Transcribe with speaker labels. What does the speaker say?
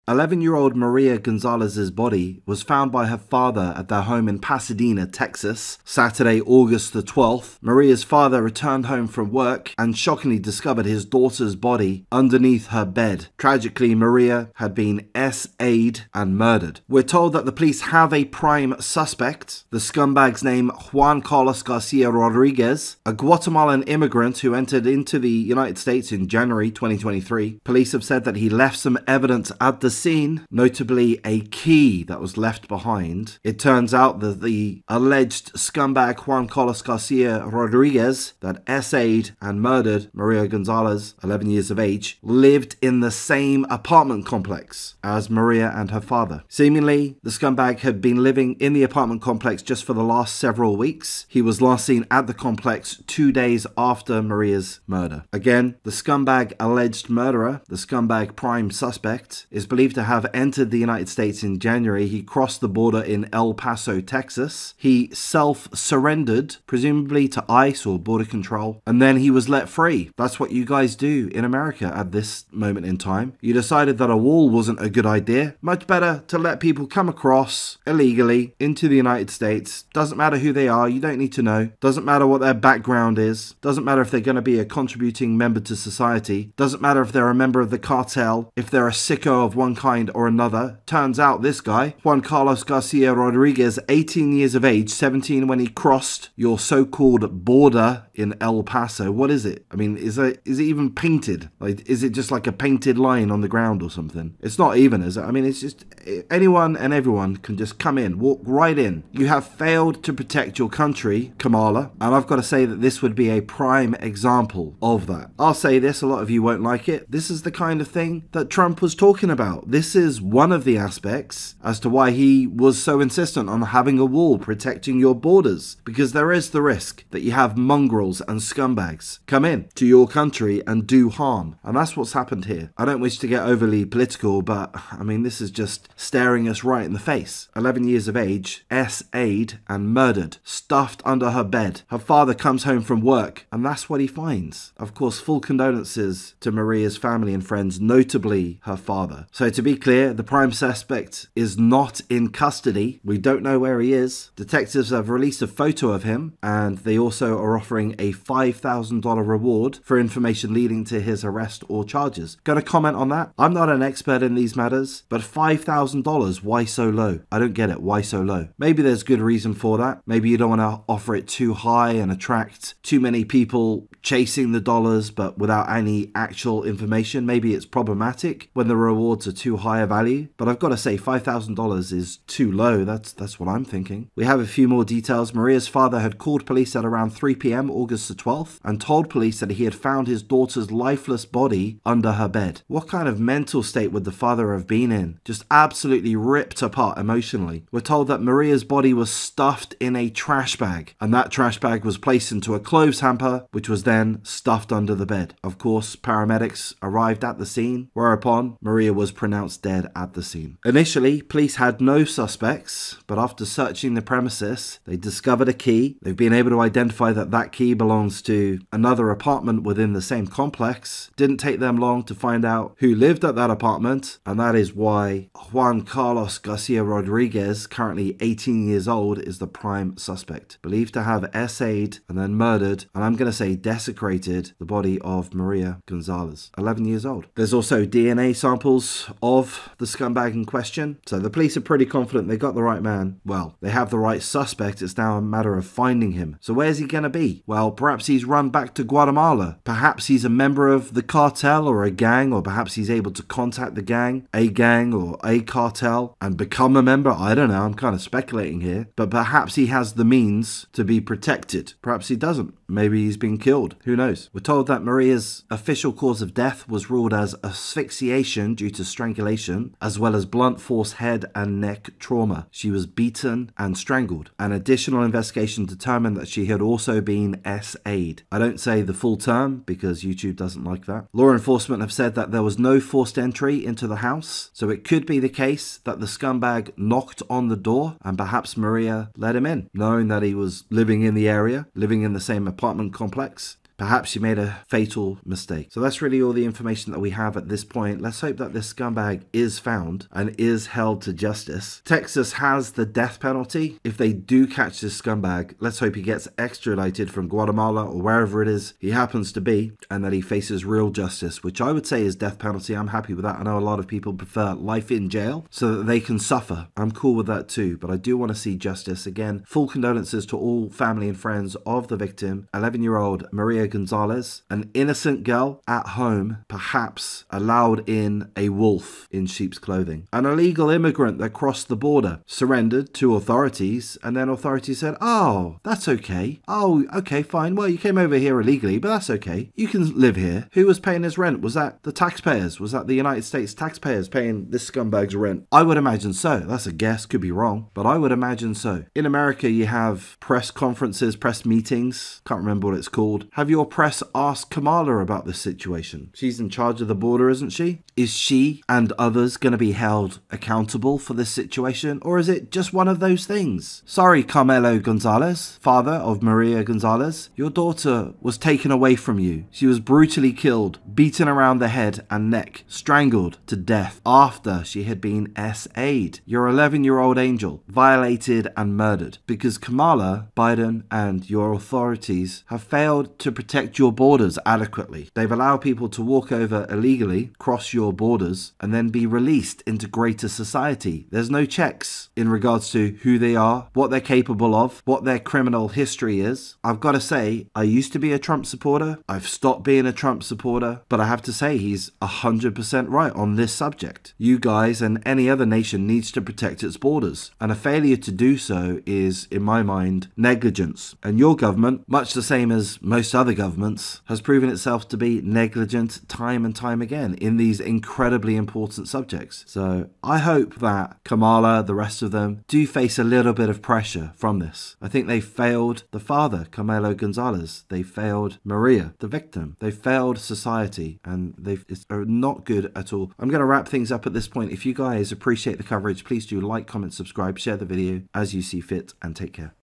Speaker 1: 11-year-old Maria Gonzalez's body was found by her father at their home in Pasadena, Texas, Saturday, August the 12th. Maria's father returned home from work and shockingly discovered his daughter's body underneath her bed. Tragically, Maria had been SA'd and murdered. We're told that the police have a prime suspect. The scumbag's name, Juan Carlos Garcia-Rodriguez, a Guatemalan immigrant who entered into the United States in January 2023. Police have said that he left some evidence at the scene, notably a key that was left behind. It turns out that the alleged scumbag Juan Carlos Garcia-Rodriguez that SA'd and murdered Maria Gonzalez, 11 years of age, lived in the same apartment complex as Maria and her father. Seemingly, the scumbag had been living in the apartment complex just for the last several weeks. He was last seen at the complex 2 days after Maria's murder. Again, the scumbag alleged murderer, the scumbag prime suspect, is believed to have entered the United States in January. He crossed the border in El Paso, Texas. He self-surrendered, presumably to ICE or border control, and then he was let free. That's what you guys do in America at this moment in time. You decided that a wall wasn't a good idea. Much better to let people come across illegally into the United States. Doesn't matter who they are, you don't need to know. Doesn't matter what their background is. Doesn't matter if they're going to be a contributing member to society. Doesn't matter if they're a member of the cartel, if they're a sicko of one kind or another. Turns out this guy, Juan Carlos Garcia-Rodriguez, 18 years of age, 17 when he crossed your so-called border in El Paso. What is it? I mean, is it even painted? Like, is it just like a painted line on the ground or something? It's not even, is it? I mean, it's just anyone and everyone can just come in, walk right in. You have failed to protect your country, Kamala, and I've got to say that this would be a prime example of that. I'll say this, a lot of you won't like it. This is the kind of thing that Trump was talking about. This is one of the aspects as to why he was so insistent on having a wall protecting your borders, because there is the risk that you have mongrels and scumbags come in to your country and do harm, and that's what's happened here. I don't wish to get overly political, but I mean, this is just staring us right in the face. 11 years of age, SA'd and murdered, stuffed under her bed. Her father comes home from work and that's what he finds. Of course, full condolences to Maria's family and friends, notably her father. So to be clear, the prime suspect is not in custody. We don't know where he is. Detectives have released a photo of him, and they also are offering a $5,000 reward for information leading to his arrest or charges. Gonna comment on that? I'm not an expert in these matters, but $5,000, why so low? I don't get it. Why so low? Maybe there's good reason for that. Maybe you don't want to offer it too high and attract too many people chasing the dollars but without any actual information. Maybe it's problematic when the rewards are too high a value, but I've got to say $5,000 is too low. That's what I'm thinking. We have a few more details. Maria's father had called police at around 3 p.m. August the 12th and told police that he had found his daughter's lifeless body under her bed. What kind of mental state would the father have been in? Just absolutely ripped apart emotionally. We're told that Maria's body was stuffed in a trash bag, and that trash bag was placed into a clothes hamper, which was then stuffed under the bed. Of course, paramedics arrived at the scene, whereupon Maria was pronounced dead at the scene. Initially, police had no suspects, but after searching the premises, they discovered a key. They've been able to identify that that key belongs to another apartment within the same complex. Didn't take them long to find out who lived at that apartment, and that is why Juan Carlos Garcia-Rodriguez, currently 18 years old, is the prime suspect. Believed to have SA'd and then murdered, and I'm going to say desecrated, the body of Maria Gonzalez, 11 years old. There's also DNA samples of the scumbag in question, so the police are pretty confident they got the right man. Well, they have the right suspect. It's now a matter of finding him. So where's he going to be? Well, perhaps he's run back to Guatemala. Perhaps he's a member of the cartel or a gang, or perhaps he's able to contact the gang or a cartel and become a member. I don't know. I'm kind of speculating here, but perhaps he has the means to be protected. Perhaps he doesn't. Maybe he's been killed. Who knows? We're told that Maria's official cause of death was ruled as asphyxiation due to strangulation, as well as blunt force head and neck trauma. She was beaten and strangled. An additional investigation determined that she had also been SA'd. I don't say the full term because YouTube doesn't like that. Law enforcement have said that there was no forced entry into the house, so it could be the case that the scumbag knocked on the door and perhaps Maria let him in, knowing that he was living in the area, living in the same apartment complex. Perhaps she made a fatal mistake. So that's really all the information that we have at this point. Let's hope that this scumbag is found and is held to justice. Texas has the death penalty. If they do catch this scumbag, let's hope he gets extradited from Guatemala or wherever it is he happens to be, and that he faces real justice, which I would say is death penalty. I'm happy with that. I know a lot of people prefer life in jail so that they can suffer. I'm cool with that too, but I do want to see justice. Again, full condolences to all family and friends of the victim, 11-year-old Maria Gonzalez, an innocent girl at home, perhaps allowed in a wolf in sheep's clothing. An illegal immigrant that crossed the border, surrendered to authorities, and then authorities said, oh, that's okay. Oh, okay, fine. Well, you came over here illegally, but that's okay. You can live here. Who was paying his rent? Was that the taxpayers? Was that the United States taxpayers paying this scumbag's rent? I would imagine so. That's a guess. Could be wrong, but I would imagine so. In America, you have press conferences, press meetings. Can't remember what it's called. Have your press asked Kamala about this situation? She's in charge of the border, isn't she? Is she and others going to be held accountable for this situation, or is it just one of those things? Sorry, Carmelo Gonzalez, father of Maria Gonzalez. Your daughter was taken away from you. She was brutally killed, beaten around the head and neck, strangled to death after she had been SA'd. Your 11-year-old angel violated and murdered because Kamala, Biden, and your authorities have failed to protect your borders adequately. They've allowed people to walk over illegally, cross your borders, and then be released into greater society. There's no checks in regards to who they are, what they're capable of, what their criminal history is. I've got to say, I used to be a Trump supporter. I've stopped being a Trump supporter, but I have to say he's 100% right on this subject. You guys and any other nation needs to protect its borders, and a failure to do so is, in my mind, negligence. And your government, much the same as most other governments, has proven itself to be negligent time and time again in these incredibly important subjects. So I hope that Kamala, the rest of them, do face a little bit of pressure from this. I think they failed the father, Carmelo Gonzalez. They failed Maria, the victim. They failed society, and it's not good at all. I'm going to wrap things up at this point. If you guys appreciate the coverage, please do like, comment, subscribe, share the video as you see fit, and take care.